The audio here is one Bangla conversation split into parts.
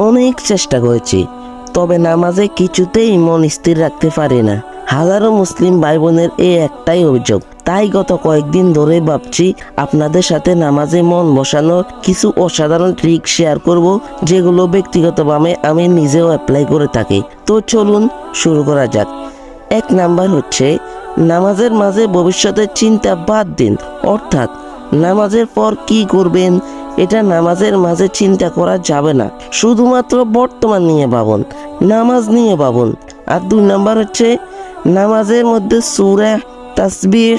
অনেক চেষ্টা করেছি, তবে নামাজে কিছুতেই মন স্থির রাখতে পারি না। হাজারো মুসলিম ভাই বোনের এই একটাই অভিযোগ। তাই গত কয়েকদিন ধরে ভাবছি আপনাদের সাথে নামাজে মন বসানোর কিছু অসাধারণ ট্রিক শেয়ার করব, যেগুলো ব্যক্তিগতভাবে আমি নিজেও অ্যাপ্লাই করে থাকি। তো চলুন শুরু করা যাক। 1 নাম্বার হচ্ছে, নামাজের মাঝে ভবিষ্যতের চিন্তা বাদ দিন। অর্থাৎ নামাজের পর কি করবেন এটা নামাজের মাঝে চিন্তা করা যাবে না। শুধুমাত্র বর্তমান নিয়ে ভাবুন, নামাজ নিয়ে ভাবুন। আর 2 নাম্বার হচ্ছে, নামাজের মধ্যে সূরা, তাসবিহ,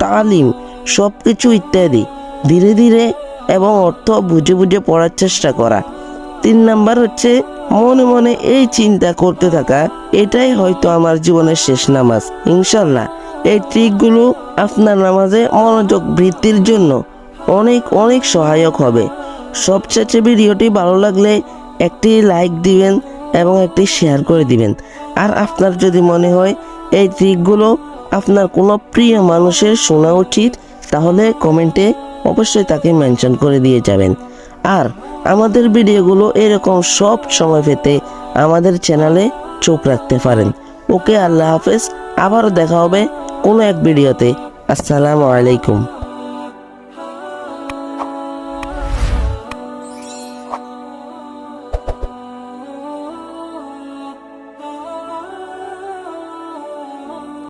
তালিম সব কিছু ইত্যাদি ধীরে ধীরে এবং অর্থ বুঝে বুঝে পড়ার চেষ্টা করা। 3 নাম্বার হচ্ছে, মনে মনে এই চিন্তা করতে থাকা, এটাই হয়তো আমার জীবনের শেষ নামাজ। ইনশাল্লাহ এই ট্রিকগুলো আপনার নামাজে মনোযোগ বৃদ্ধির জন্য অনেক অনেক সহায়ক হবে। সবশেষে ভিডিওটি ভালো লাগলে একটি লাইক দিবেন এবং একটি শেয়ার করে দিবেন। আর আপনার যদি মনে হয় এই ট্রিকগুলো আপনার কোনো প্রিয় মানুষের শোনা উচিত, তাহলে কমেন্টে অবশ্যই তাকে মেনশন করে দিয়ে যাবেন। আর আমাদের ভিডিওগুলো এরকম সব সময় পেতে আমাদের চ্যানেলে চোখ রাখতে পারেন। ওকে, আল্লাহ হাফেজ। আবারও দেখা হবে কোনো এক ভিডিওতে। আসসালামু আলাইকুম।